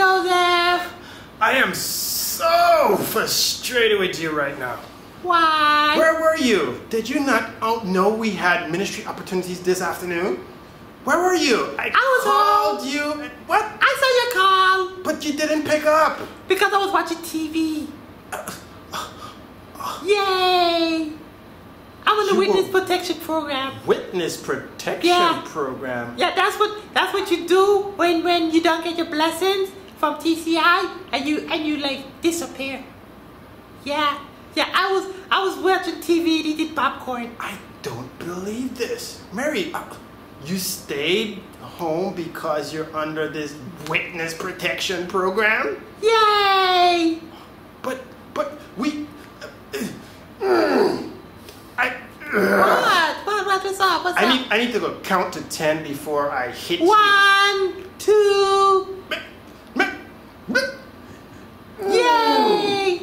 Joseph. I am so frustrated with you right now. Why? Where were you? Did you not know we had ministry opportunities this afternoon? Where were you? I was called home. you. What? I saw your call. But you didn't pick up. Because I was watching TV. Yay! I'm on the Witness Protection Program. Witness Protection Program? Yeah, that's what you do when you don't get your blessings from TCI and you like disappear. Yeah. Yeah, I was watching TV and eating popcorn. I don't believe this. Mary, you stayed home because you're under this Witness Protection Program? Yay! But we... What's up? What's up? I need to go count to 10 before I hit 1, 2... Yay!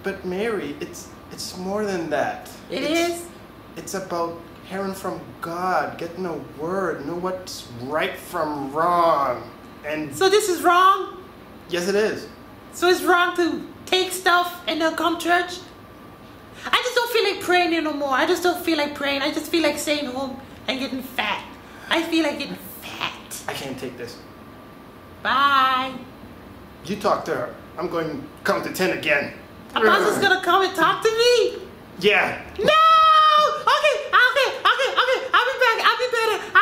But Mary, it's more than that. It's about hearing from God, getting a word, know what's right from wrong. And so this is wrong? Yes, it is. So it's wrong to take stuff and then come church? I just don't feel like praying anymore. I just don't feel like praying. I just feel like staying home and getting fat. I feel like getting fat. I can't take this. Bye. You talk to her. I'm going to count to 10 again. Apostle's gonna come and talk to me? Yeah. No! Okay. I'll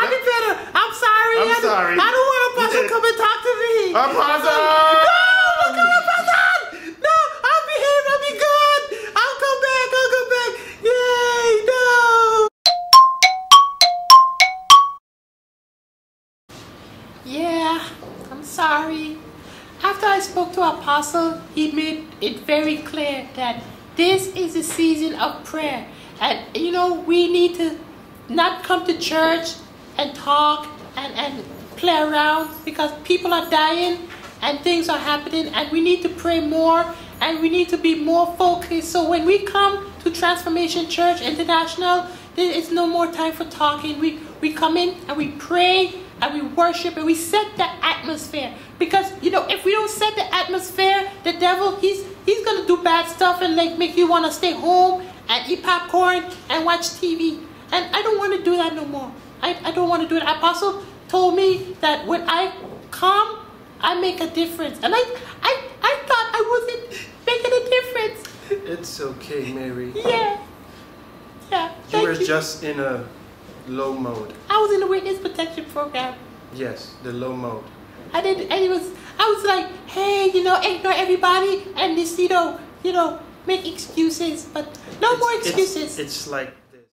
be better. I'm sorry. I'm sorry. I don't want Apostle to come and talk to me. Apostle! No! Don't come, Apostle! No! I'll behave. I'll be good. I'll come back. Yay! No! Yeah. I'm sorry. After I spoke to Apostle, he made it very clear that this is a season of prayer. And, we need to not come to church and talk and play around because people are dying and things are happening and we need to pray more and we need to be more focused. So when we come to Transformation Church International, there is no more time for talking. We come in and we pray and we worship and we set the atmosphere. Because, if we don't set the atmosphere, the devil, he's going to do bad stuff and make you want to stay home and eat popcorn and watch TV. And I don't want to do that no more. I don't want to do it. Apostle told me that when I come, I make a difference. And I thought I wasn't making a difference. It's okay, Mary. Yeah. You were just in a low mode. I was in the Witness Protection Program. Yes, the low mode. I was like, hey, ignore everybody and just, make excuses. But no more excuses. It's like